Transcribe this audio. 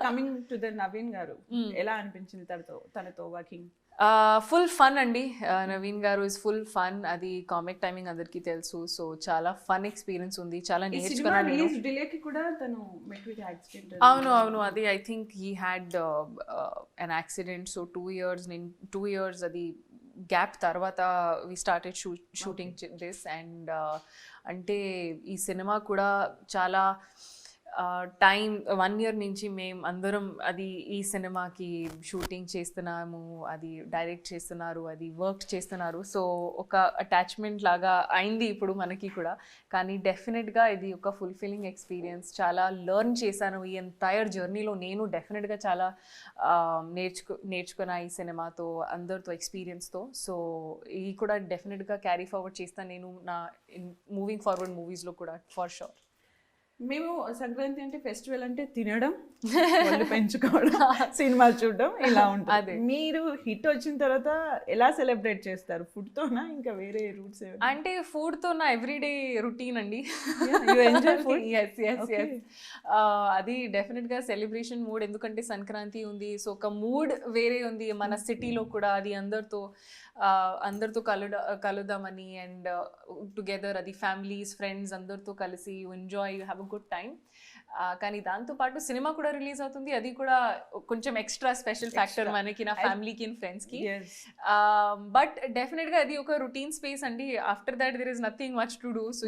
Coming to the Naveen గారు, ఎలా అనిపించింది తనతో వర్కింగ్? ఫుల్ ఫన్ అండి. నవీన్ గారు ఇస్ ఫుల్ ఫన్. అది కామిక్ టైమింగ్ అందరికీ తెలుసు. సో చాలా ఫన్ ఎక్స్పీరియన్స్ ఉంది, చాలా నేర్చుకున్నాను. రిలీజ్ డిలేకి కూడా తను met with accident. అవును అది I think he had an accident. So 2 years అది గ్యాప్ తర్వాత we started shooting this. And అంటే ఈ సినిమా కూడా చాలా టైం 1 year నుంచి మేము అందరం అది ఈ సినిమాకి షూటింగ్ చేస్తున్నాము, అది డైరెక్ట్ చేస్తున్నారు, అది వర్క్ చేస్తున్నారు. సో ఒక అటాచ్మెంట్ లాగా అయింది ఇప్పుడు మనకి కూడా. కానీ డెఫినెట్గా ఇది ఒక ఫుల్ఫిల్లింగ్ ఎక్స్పీరియన్స్. చాలా లెర్న్ చేశాను ఈ ఎంటైర్ జర్నీలో. నేను డెఫినెట్గా చాలా నేర్చుకున్నా ఈ సినిమాతో, అందరితో ఎక్స్పీరియన్స్తో. సో ఇది కూడా డెఫినెట్గా క్యారీ ఫార్వర్డ్ చేస్తాను నేను నా మూవింగ్ ఫార్వర్డ్ మూవీస్లో కూడా ఫర్ షూర్. మేము సంక్రాంతి అంటే ఫెస్టివల్ అంటే తినడం, ఒళ్ళు పెంచుకోవడం, సినిమాలు చూడడం ఇలా ఉంటుంది. మీరు హిట్ వచ్చిన తర్వాత ఎలా సెలబ్రేట్ చేస్తారు? ఫుడ్ తోనా ఇంకా వేరే రూట్స్? అంటే ఫుడ్ తో నా ఎవ్రీడే రొటీన్ అండి. అది డెఫినెట్ గా సెలబ్రేషన్ మూడ్, ఎందుకంటే సంక్రాంతి ఉంది. సో ఒక మూడ్ వేరే ఉంది మన సిటీలో కూడా. అది అందరితో కలుద్దామని అండ్ టుగెదర్, అది ఫ్యామిలీస్ ఫ్రెండ్స్ అందరితో కలిసి you enjoy, you have a good time. కానీ దాంతోపాటు సినిమా కూడా రిలీజ్ అవుతుంది. అది కూడా కొంచెం ఎక్స్ట్రా స్పెషల్ ఫ్యాక్టర్ మనకి, నా ఫ్యామిలీకి అండ్ ఫ్రెండ్స్కి. బట్ డెఫినెట్గా అది ఒక రొటీన్ స్పేస్ అండి. After that there is nothing much to do. So